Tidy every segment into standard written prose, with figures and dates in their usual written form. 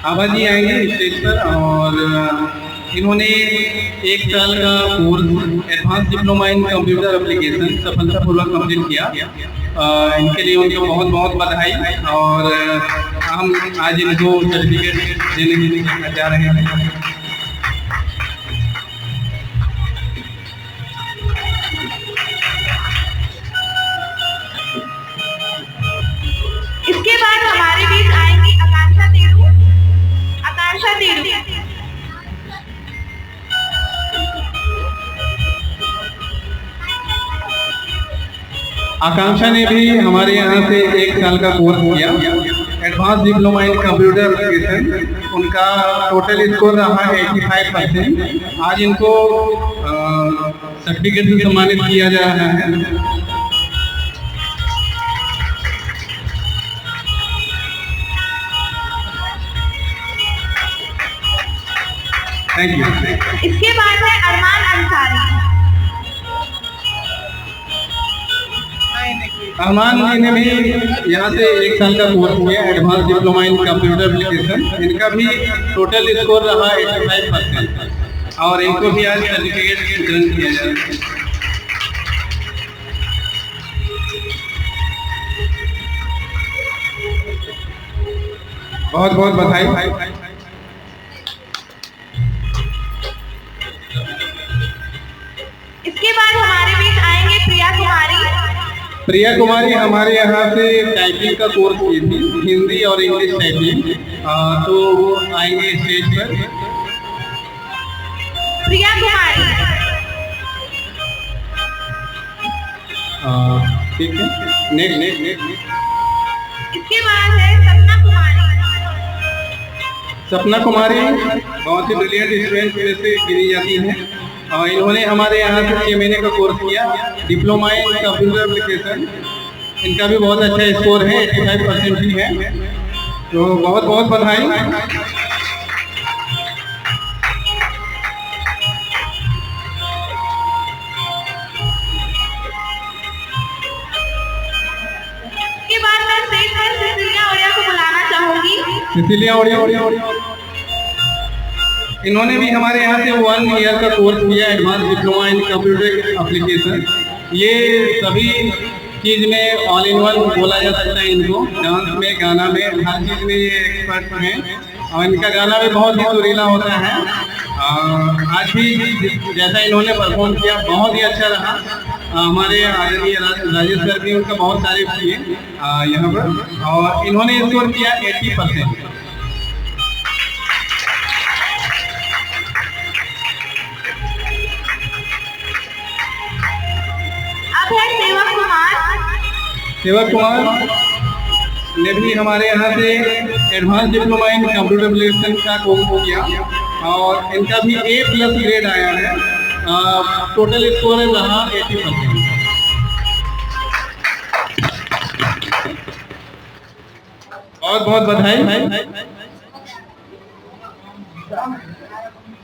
आभा जी आएंगे स्टेज पर और इन्होंने 1 साल का course advance diploma in computer application सफलतापूर्वक कंप्लीट किया। इनके लिए उनको बहुत बहुत बधाई और हम आज इनको सर्टिफिकेट देने जा रहे हैं। इसके बाद हमारे बीच आएंगी आकांक्षा तेरू। आकांक्षा तेरू आकांक्षा ने भी हमारे यहाँ से 1 साल का कोर्स किया advance diploma in computer application. उनका टोटल स्कोर रहा 85%। आज इनको सर्टिफिकेट से सम्मानित किया जा रहा है। Thank you. इसके बाद है अरमान अंसारी। अरमान जी ने भी यहाँ से 1 साल का कोर्स किया advance diploma in computer application. इनका भी टोटल स्कोर रहा 85% और इनको भी आज सर्टिफिकेट वितरण किया जा रहा है। बहुत बहुत बधाई। इसके बाद हमारे बीच आएंगे प्रिया कुमारी। प्रिया कुमारी हमारे यहाँ से टाइपिंग का कोर्स की थी, हिंदी और इंग्लिश टाइपिंग। तो वो आएंगे स्टेज पर। प्रिया कुमारी ठीक है। नेक्स्ट। इसके बाद है सपना कुमारी। सपना कुमारी बहुत ही ब्रिलियंट स्टूडेंट में से गिनी जाती है। इन्होंने हमारे यहाँ से 6 महीने का कोर्स किया डिप्लोमा इन कंप्यूटर एप्लीकेशन। इनका भी बहुत अच्छा स्कोर है, 85% ही है। तो बहुत बहुत बधाई। इसके बाद मैं स्टेज पर सिसिलिया ओडिया को बुलाना चाहूंगी। सिसिलिया ओडिया इन्होंने भी हमारे यहाँ से 1 ईयर का कोर्स किया advance diploma in computer application. ये सभी चीज़ में ऑल इन वन बोला जा सकता है इनको। डांस में, गाना में, हर चीज़ में ये एक्सपर्ट हैं और इनका गाना भी बहुत ही सुरीला होता है। आज भी जैसा इन्होंने परफॉर्म किया बहुत ही अच्छा रहा। हमारे आदरणीय राजेश सर भी उनका बहुत तारीफ किए यहाँ पर और इन्होंने स्कोर किया 80%। सेवक कुमार ने भी हमारे यहाँ से advance diploma in computer application का कोर्स किया और इनका भी A+ ग्रेड आया है। टोटल स्कोर रहा 80%। बहुत बहुत बधाई।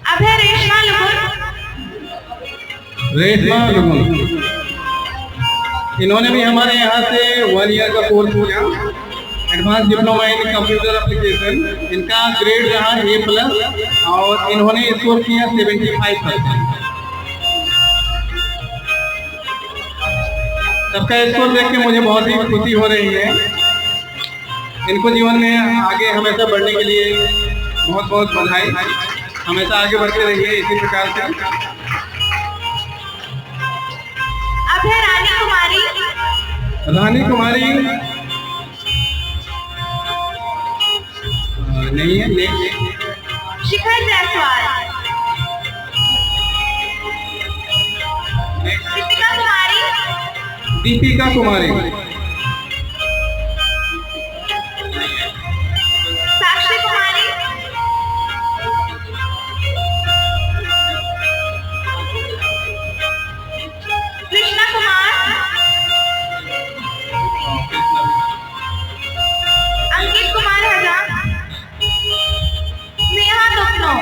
अब है रेशमा लुगुन। इन्होंने भी हमारे यहाँ से 1 ईयर का कोर्स किया advance diploma in computer application. इनका ग्रेड रहा A+ और इन्होंने स्कोर किया 75%। सबका स्कोर देख के मुझे बहुत ही खुशी हो रही है। इनको जीवन में आगे हमेशा बढ़ने के लिए बहुत बहुत बधाई। हमेशा आगे बढ़ते रहिए इसी प्रकार से। अब है रानी कुमारी नहीं है। शिखर जायसवाल। दीपिका कुमारी। साक्षी कुमारी। कृष्णा कुमार। अंकित कुमार हजाम। नेहा दुखनो।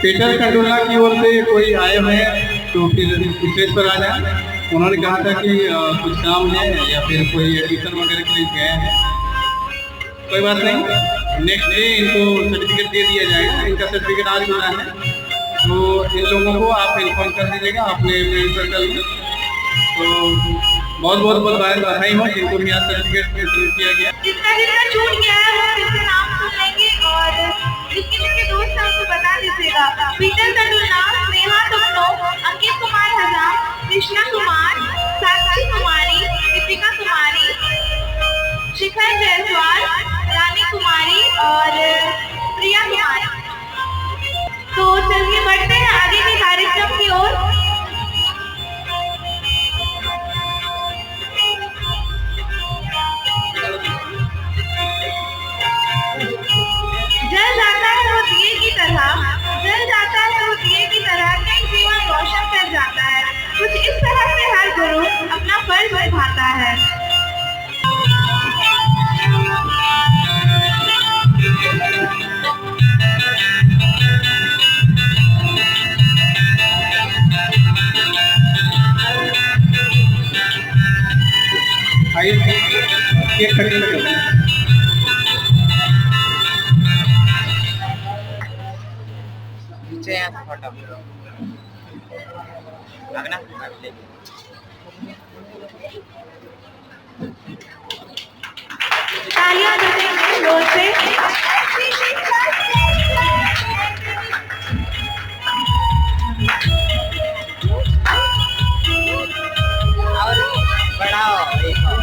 पीटर कंडुल्ला की ओर से कोई आए हुए हैं तो फिर स्टेज पर आ जाए। उन्होंने कहा था कि कुछ काम है या फिर कोई एडमिशन वगैरह के लिए गए हैं। कोई बात नहीं, नेक्स्ट डे इनको सर्टिफिकेट दे दिया जाएगा। इनका सर्टिफिकेट आज मिला है, तो इन लोगों को आप इन्फॉर्म कर दीजिएगा अपने फ्रेंड सर्कल में। तो बहुत बहुत बधाई हो जिनको भी आज सर्टिफिकेट इशू किया गया। जिसका जिसका छूट गया है वो फिर से नाम सुन लेंगे और जिसके जिसके दोस्त हैं उनको बता दीजिएगा। पीटर तंडुलना, स्नेहा तुमनो, अंकित कुमार हजाम, कृष्णा कुमार, साक्षी कुमारी, दीपिका कुमारी, शिखर जायसवाल, रानी कुमारी और प्रिया कुमारी। तो चलिए बढ़ते हैं आगे के कार्यक्रम की ओर। जल जाता है वो दिए की तरह, जल जाता है वो दिए की तरह, कई जीवन रोशन कर जाता है। कुछ इस तरह से हर गुरु अपना फर्ज निभाता है। केक कटिंग करते हैं। नीचे यहाँ फोटो लगना तालियां बजाएंगे जोर से। और बढ़ाओ देखो।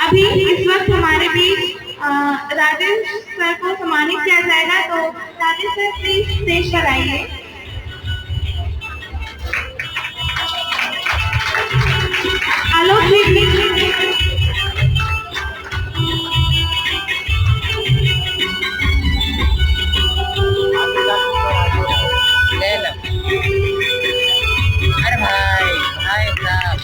अभी इस वक्त हमारे बीच राजेश सर को सम्मानित किया जाएगा, तो राजेश सर प्लीज स्टेज पर आइए। आलोक जी ले लो। अरे भाई भाई साहब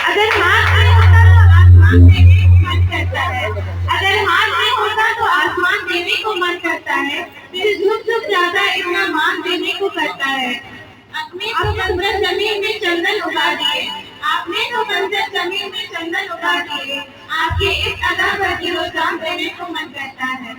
अगर हाथ में होता तो आसमान देने को मन करता है, अगर हाथ में होता तो आसमान देने को मन करता है, फिर झुक झुक ज्यादा इतना मान देने को करता है। आपने तो बंजर जमीन में चंदन उगा दिए, आपने तो बंजर जमीन में चंदन उगा दिए, आपके इस अदा पर दिलो जान देने को मन करता है।